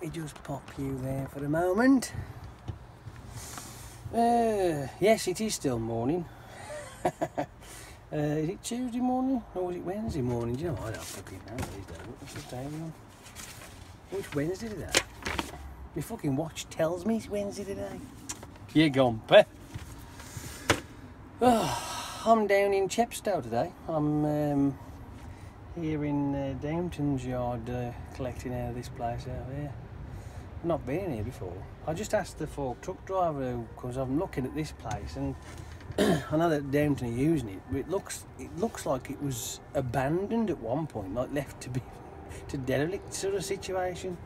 me just pop you there for a moment. Yes, it is still morning. Is it Tuesday morning or is it Wednesday morning? Do you know, I don't fucking know these days. What's the day on? Which Wednesday today? My fucking watch tells me it's Wednesday today. You gumper. Oh, I'm down in Chepstow today. I'm here in Downton's yard collecting out of this place out here. I've not been in here before. I just asked the fork truck driver because I'm looking at this place and I know that Downton are using it, but it looks like it was abandoned at one point, like left to be to derelict sort of situation.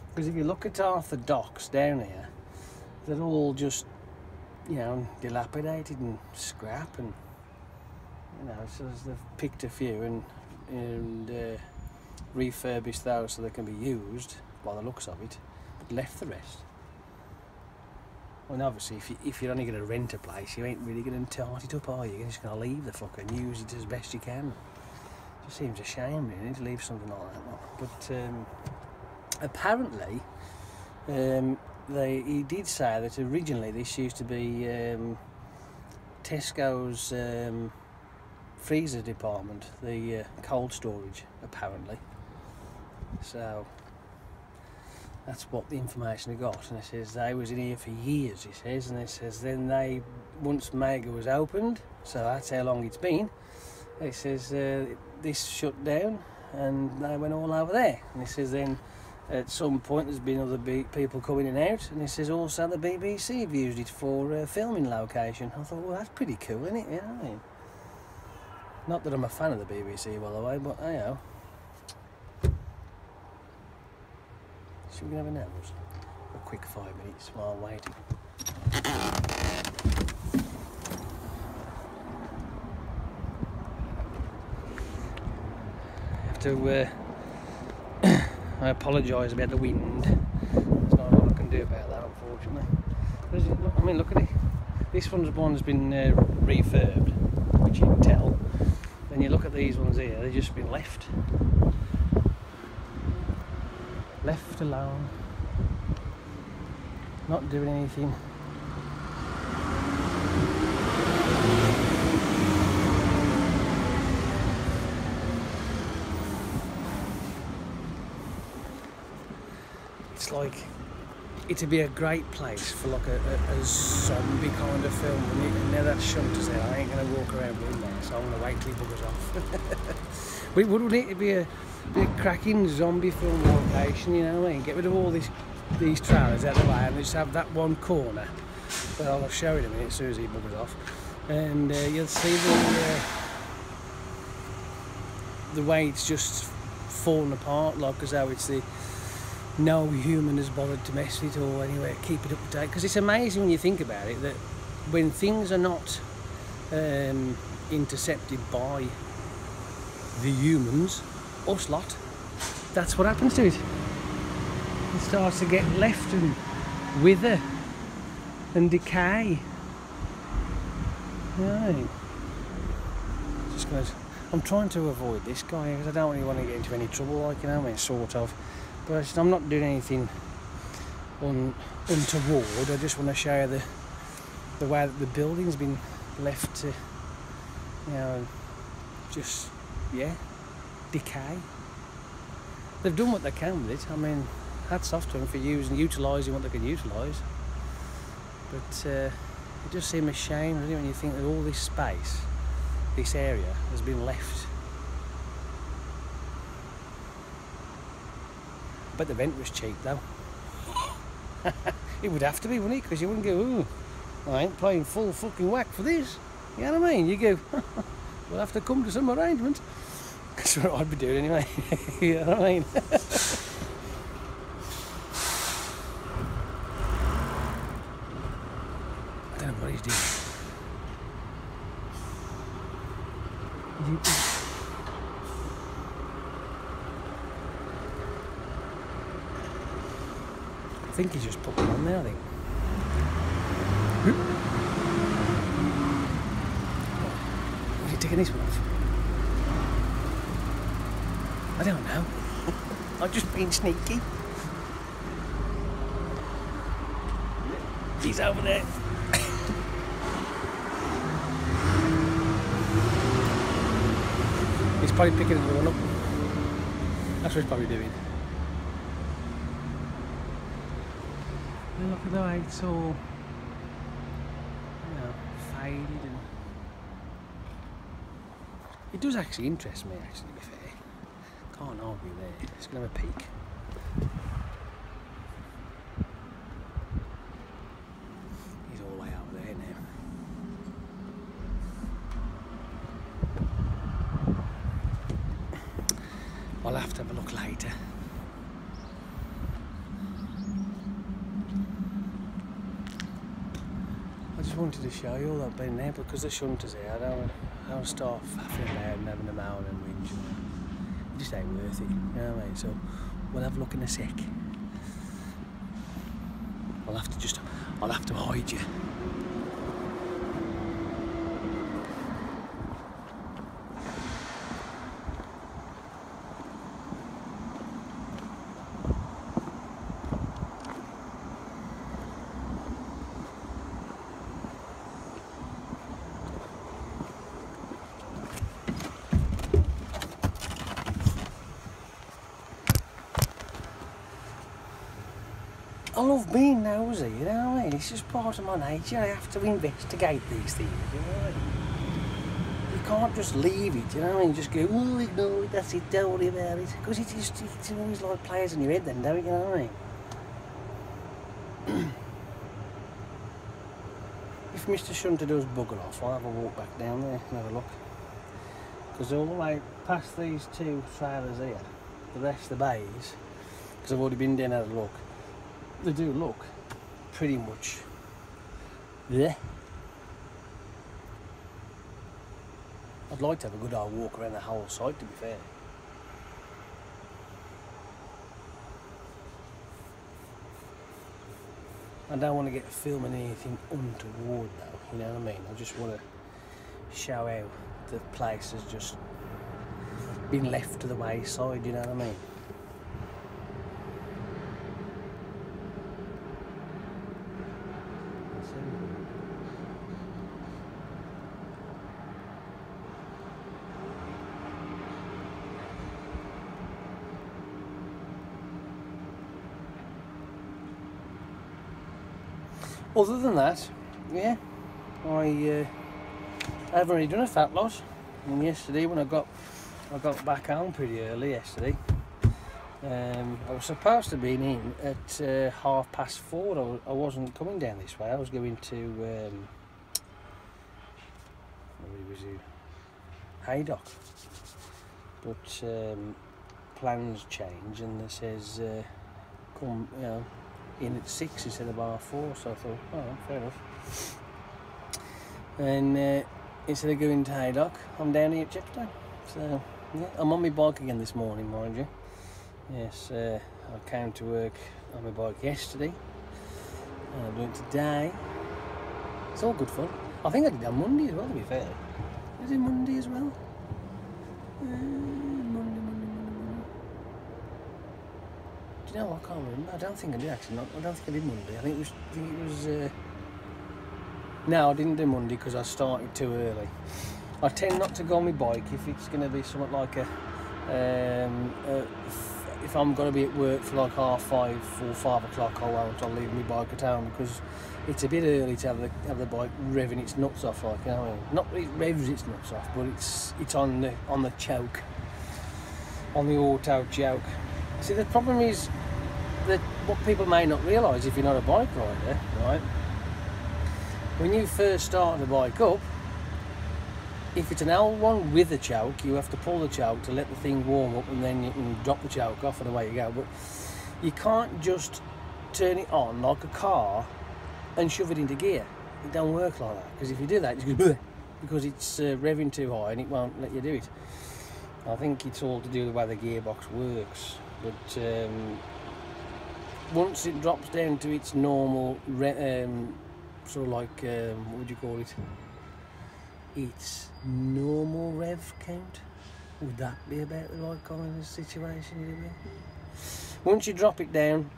Because if you look at half the docks down here, they're all just, you know, dilapidated and scrap, and you know, so they've picked a few and refurbished those so they can be used by the looks of it, but left the rest. Well, obviously, if you're only going to rent a place, you ain't really going to tart it up, are you? You're just going to leave the fucker and use it as best you can. It just seems a shame, really, to leave something like that. But apparently, he did say that originally this used to be Tesco's freezer department, the cold storage, apparently. So that's what the information I got, and it says they was in here for years, he says, and it says then they, once Mega was opened, so that's how long it's been, it says this shut down and they went all over there, and it says then at some point there's been other people coming in and out, and it says also the BBC have used it for filming location. I thought, well, that's pretty cool, isn't it? You know what I mean? Not that I'm a fan of the BBC, by the way, but you know. Should we have a nose? A quick 5 minutes while waiting. I have to. I apologise about the wind. There's not a lot I can do about that, unfortunately. I mean, look at it. This one's been refurbed, which you can tell. Then you look at these ones here; they've just been left alone, not doing anything. It's like, it'd be a great place for like a zombie kind of film, wouldn't it? And now that Shunter's there, I ain't going to walk around in there, so I'm going to wait till he buggers off. But wouldn't it? It'd be a cracking zombie film location, you know what I mean? Get rid of all these trailers out of the way and just have that one corner. But I'll show you in a minute as soon as he buggers off. And you'll see the way it's just fallen apart, like as though it's no human has bothered to mess with it or anyway keep it up to date. Because it's amazing when you think about it that when things are not intercepted by the humans, us lot, that's what happens to it. It starts to get left and wither and decay. Right. Just gonna, I'm trying to avoid this guy because I don't really want to get into any trouble, like, you know, I mean, sort of. But I'm not doing anything untoward. I just want to show you the way that the building's been left to, you know, just, yeah, decay. They've done what they can with it. I mean, hats off to them for utilising what they can utilise. But it just seems a shame, really, when you think that all this space, this area, has been left. I bet the rent was cheap though. It would have to be, wouldn't it? Because you wouldn't go, ooh, I ain't paying full fucking whack for this. You know what I mean? You go, we'll have to come to some arrangement. That's what I'd be doing anyway. You know what I mean? I don't know what he's doing. I think he's just put them on there, I think. What's he taking this one off? I don't know. I've just been sneaky. He's over there. He's probably picking another one up. That's what he's probably doing. And look at the way it's all, you know, faded, and it does actually interest me, actually, to be fair. Can't argue there. It's going to have a peak. He's all the way over there now. I'll have to have a look later. I just wanted to show you all that been there because the shunters here. I don't want to start faffing about and having a moan and whinge. It just ain't worth it, you know what I mean? So we'll have a look in a sec. I'll have to hide you. I love being nosy, you know what I mean? It's just part of my nature. I have to investigate these things, you know what I mean? You can't just leave it, you know what I mean? Just go, oh, ignore it, that's it, don't worry about it. Because it's always like players in your head then, don't it, you know what I mean? If Mr. Shunter does bugger off, I'll have a walk back down there and have a look. Because all the way past these two trailers here, the rest of the bays, because I've already been down and had a look, they do look pretty much there. I'd like to have a good old walk around the whole site, to be fair. I don't want to get filming anything untoward though, you know what I mean? I just want to show how the place has just been left to the wayside, you know what I mean? Other than that, yeah, I haven't really done a fat lot. And yesterday, when I got back home pretty early yesterday, I was supposed to be in at 4:30. I wasn't coming down this way. I was going to where was it? Haydock, but plans change, and it says come, you know, in at 6 instead of 4:30, so I thought, oh, fair enough. And instead of going to Haydock, I'm down here at Chepstow. So, yeah, I'm on my bike again this morning, mind you. Yes, I came to work on my bike yesterday. I'm doing it today. It's all good fun. I think I did it on Monday as well, to be fair. Is it Monday as well? Monday. No, I can't remember. I don't think I did actually. I don't think I did Monday. I think it was. No, I didn't do Monday because I started too early. I tend not to go on my bike if it's going to be something like if I'm going to be at work for like 5:30 or 5 o'clock, I won't. I'll leave my bike at home because it's a bit early to have the bike revving its nuts off, like, you know what I mean? Not it revs its nuts off, but it's on the choke, on the auto choke. See, the problem is that what people may not realise if you're not a bike rider, right? When you first start the bike up, if it's an old one with a choke, you have to pull the choke to let the thing warm up, and then you can drop the choke off and away you go. But you can't just turn it on like a car and shove it into gear. It don't work like that, because if you do that, it just goes because it's revving too high and it won't let you do it. I think it's all to do with the way the gearbox works. But once it drops down to its normal, sort of like, what would you call it? Its normal rev count? Would that be about the right kind of situation you're in? Once you drop it down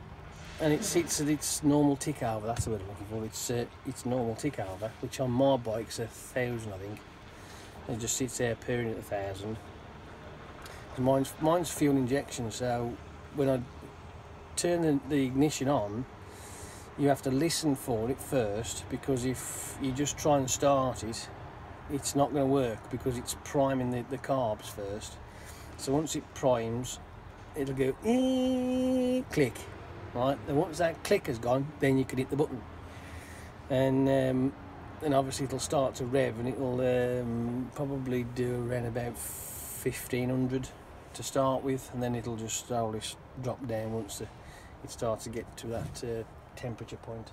and it sits at its normal tick over. That's the word I'm looking for. It's normal tick over, which on my bike's 1,000, I think. It just sits there purring at 1,000. Mine's fuel injection, so when I turn the ignition on, you have to listen for it first, because if you just try and start it, it's not going to work because it's priming the carbs first. So once it primes, it'll go click, right? And once that click has gone, then you can hit the button, and obviously it'll start to rev, and it'll probably do around about 1,500 to start with, and then it'll just slowly drop down once it starts to get to that temperature point.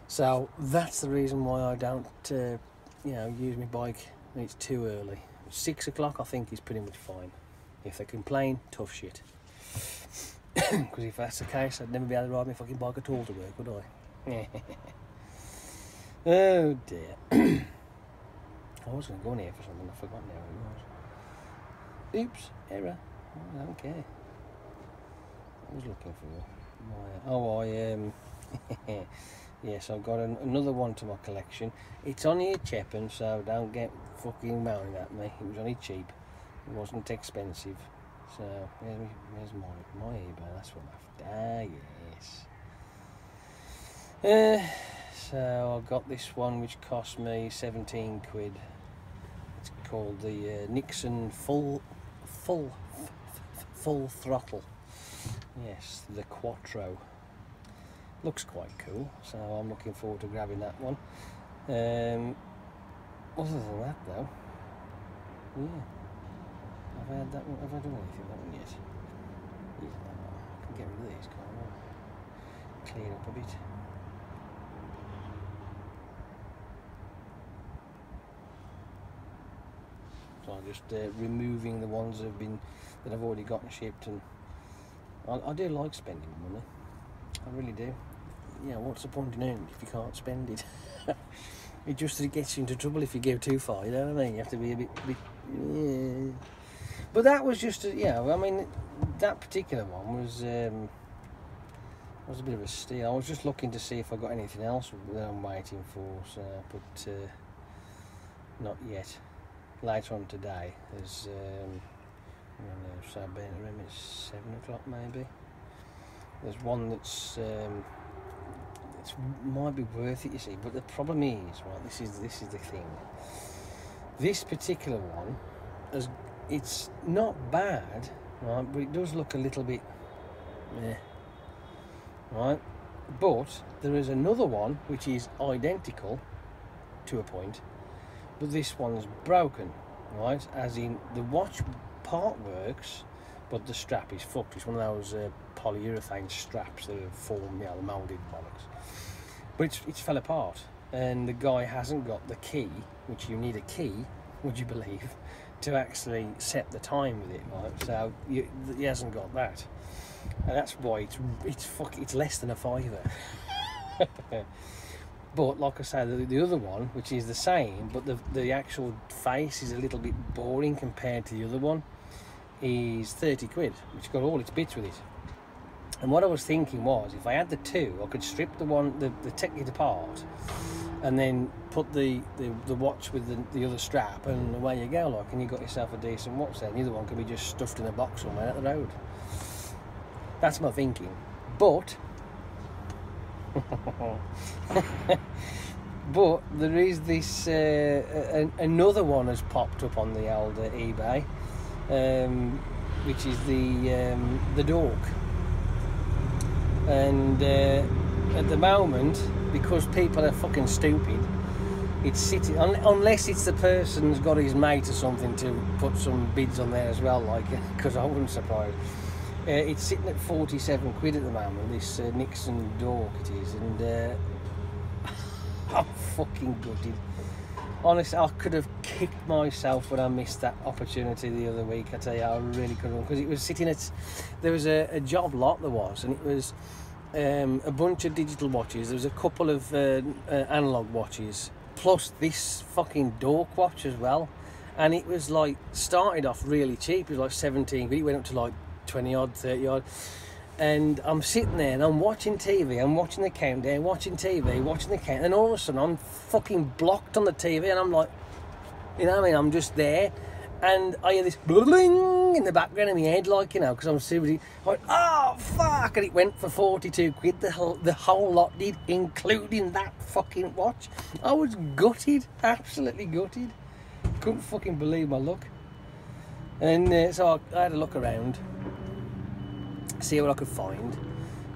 So that's the reason why I don't use my bike when it's too early. 6 o'clock I think is pretty much fine. If they complain, tough shit. Because if that's the case, I'd never be able to ride my fucking bike at all to work, would I? Oh dear. I was going to go in here for something, I forgot now what it was. Oops, error. I don't care. I was looking for yes, I've got another one to my collection. It's only a Chepin, so don't get fucking moaning at me. It was only cheap. It wasn't expensive. So where's my eBay? That's what I'm after. Yes. So I got this one, which cost me 17 quid. It's called the Nixon full throttle. Yes, the Quattro. Looks quite cool, so I'm looking forward to grabbing that one. Other than that, though, yeah, have I done anything with that one yet? Yeah, I can get rid of these, can't I? Clean up a bit. So I'm just removing the ones that I've already gotten shipped, and I do like spending money. I really do. Yeah, what's the point in earning if you can't spend it? It just gets you into trouble if you go too far, you know what I mean? You have to be a bit yeah. But that was just, I mean, that particular one was a bit of a steal. I was just looking to see if I got anything else that I'm waiting for, so, but not yet. Later on today, there's, I don't know, so it's 7 o'clock maybe. There's one that's it might be worth it, you see, but the problem is, right, this is the thing. This particular one, it's not bad, right, but it does look a little bit right. But there is another one which is identical to a point, but this one's broken, right? As in, the watch part works, but the strap is fucked. It's one of those polyurethane straps that are formed, the moulded bollocks. But it's fell apart, and the guy hasn't got the key, which you need a key, would you believe, to actually set the time with it, right? So he hasn't got that, and that's why it's less than a £5. But like I say, the other one, which is the same, but the actual face is a little bit boring compared to the other one, is 30 quid, which got all its bits with it. And what I was thinking was, if I had the two, I could strip the take it apart, and then put the watch with the other strap, and away you go, like, and you got yourself a decent watch there. And the other one could be just stuffed in a box somewhere at the road. That's my thinking. But but there is this another one has popped up on the old eBay, which is the Dork. And at the moment, because people are fucking stupid, it's sitting, unless it's the person's got his mate or something to put some bids on there as well, like, because I wouldn't surprise. It's sitting at 47 quid at the moment, this Nixon Dork it is, and I'm fucking gutted. Honestly, I could have kicked myself when I missed that opportunity the other week. I tell you, I really could have, because it was sitting at, there was a job lot there was, and it was a bunch of digital watches. There was a couple of analog watches, plus this fucking Dork watch as well. And it was like, started off really cheap. It was like 17 quid. It went up to like 20 odd, 30 odd. And I'm sitting there and I'm watching TV, I'm watching the countdown, watching TV, watching the countdown, and all of a sudden I'm fucking blocked on the TV, and I'm like, you know what I mean, I'm just there, and I hear this bling in the background of my head, like, you know, because I'm seriously like, oh fuck, and it went for 42 quid, the whole lot did, including that fucking watch. I was gutted, absolutely gutted, couldn't fucking believe my luck. And so I had a look around, see what I could find,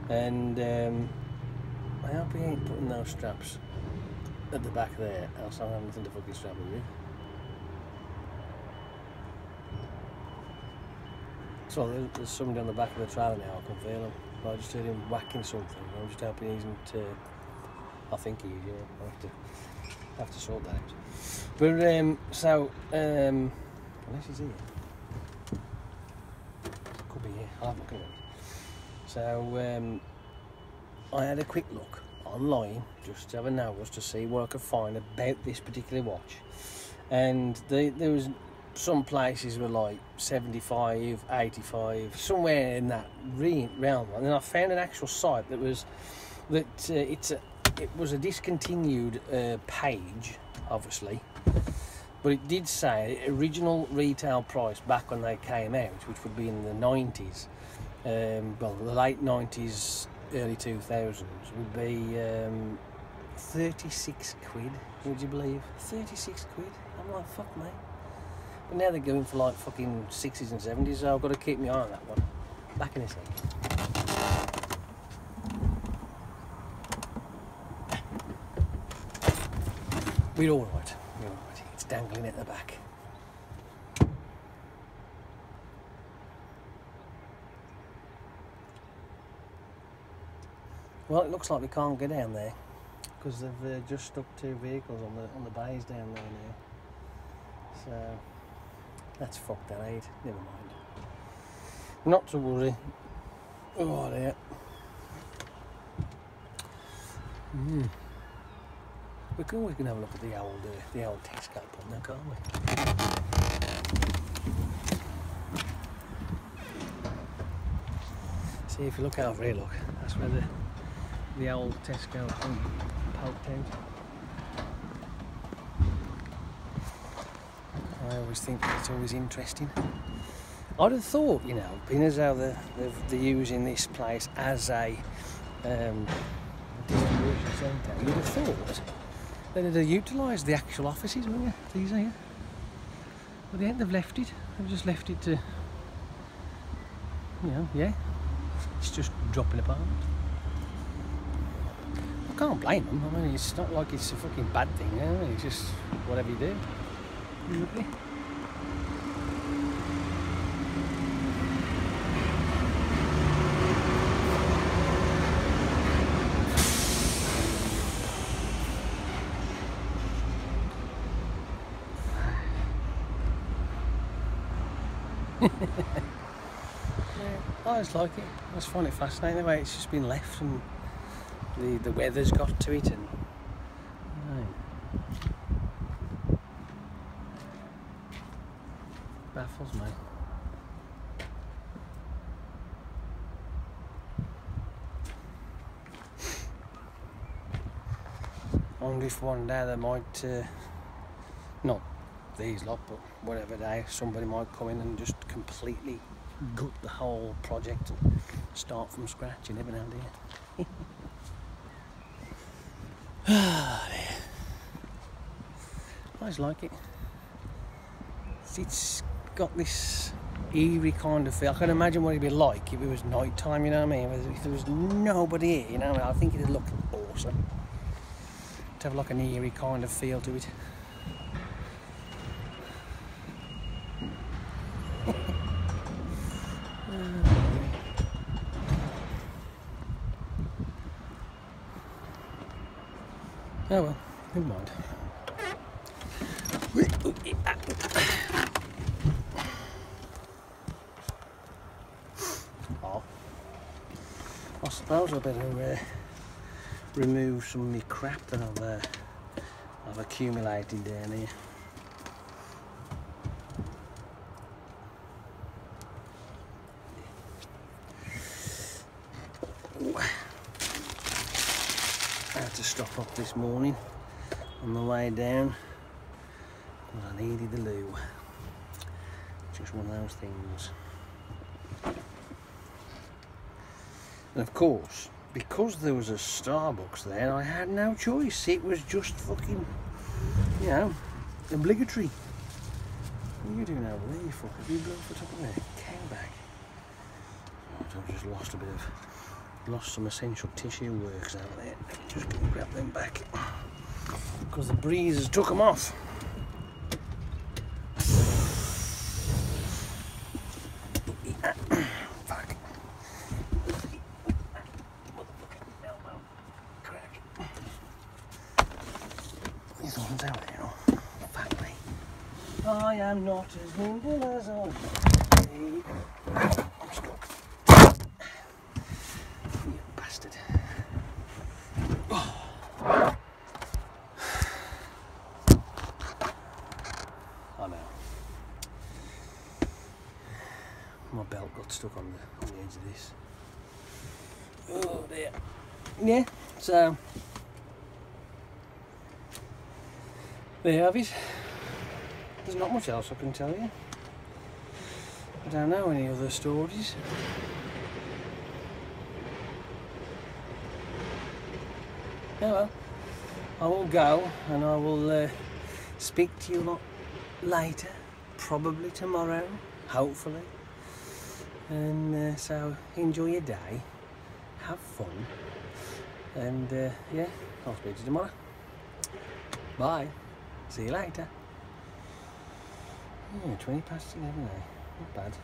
and I hope he ain't putting those straps at the back there, else I'll have nothing to fucking strap with you. So there's somebody on the back of the trailer now, I can feel him. I just heard him whacking something. I'm just hoping he isn't, I think he is, yeah. I'll have to sort that out. But, unless he's here. Could be here, I'll have a look at it. So, I had a quick look online, just to have a nose to see what I could find about this particular watch. And there was some places were like 75, 85, somewhere in that realm. And then I found an actual site that was it was a discontinued page, obviously, but it did say original retail price back when they came out, which would be in the 90s, well, the late 90s, early 2000s, would be 36 quid. Would you believe? 36 quid. I'm like, fuck me. But now they're going for like fucking 60s and 70s, so I've got to keep my eye on that one. Back in a second. We're all right. We're all right. It's dangling at the back. Well, it looks like we can't get down there because they've just stuck two vehicles on the bays down there now. So that's fucked that aid. Never mind. Not to worry. Oh dear. We can always have a look at the old Tesco pub now, can't we? See, if you look over here, look, that's where the old Tesco pub poked out. I always think it's always interesting. I'd have thought, you know, being as how they're using this place as a distribution centre, you'd have thought they'd have utilised the actual offices, wouldn't you? These are here. But they ain't, they've left it. They've just left it to, you know, yeah. It's just dropping apart. I can't blame them. I mean, it's not like it's a fucking bad thing, you know? It's just whatever you do. Lovely. Yeah, I just like it. I just find it fascinating the way it's just been left and the weather's got to it, and baffles me. I wonder if one day they might, not these lot, but whatever day, somebody might come in and just completely gut the whole project and start from scratch. You never know, do you? Ah, dear. I just like it. It's got this eerie kind of feel. I can imagine what it'd be like if it was night time, you know what I mean? If there was nobody here, you know what I mean? I think it'd look awesome. To have like an eerie kind of feel to it. Oh well, never mind. Oh, I suppose I better remove some of my crap that I've accumulated down here. this morning on the way down because I needed the loo. Just one of those things. And of course, because there was a Starbucks there, I had no choice. It was just fucking, you know, obligatory. What are you doing over there, you fucker? You blow for top of there. Cow bag. I've just lost some essential tissue works out there. Let me just go and grab them back because the breeze has took them off. Fuck. Crack. These ones out there, oh, fuck me. I am not as nimble as I want to be. I'm stuck. You bastard. Oh. I know. My belt got stuck on the edge of this. Oh dear. Yeah, so there you have it. There's not much else I can tell you. I don't know any other stories. Yeah, well, I will go and I will speak to you a lot later, probably tomorrow, hopefully. And so enjoy your day, have fun, and yeah, I'll speak to you tomorrow. Bye. See you later. Yeah, 20 past 11 now. Not bad.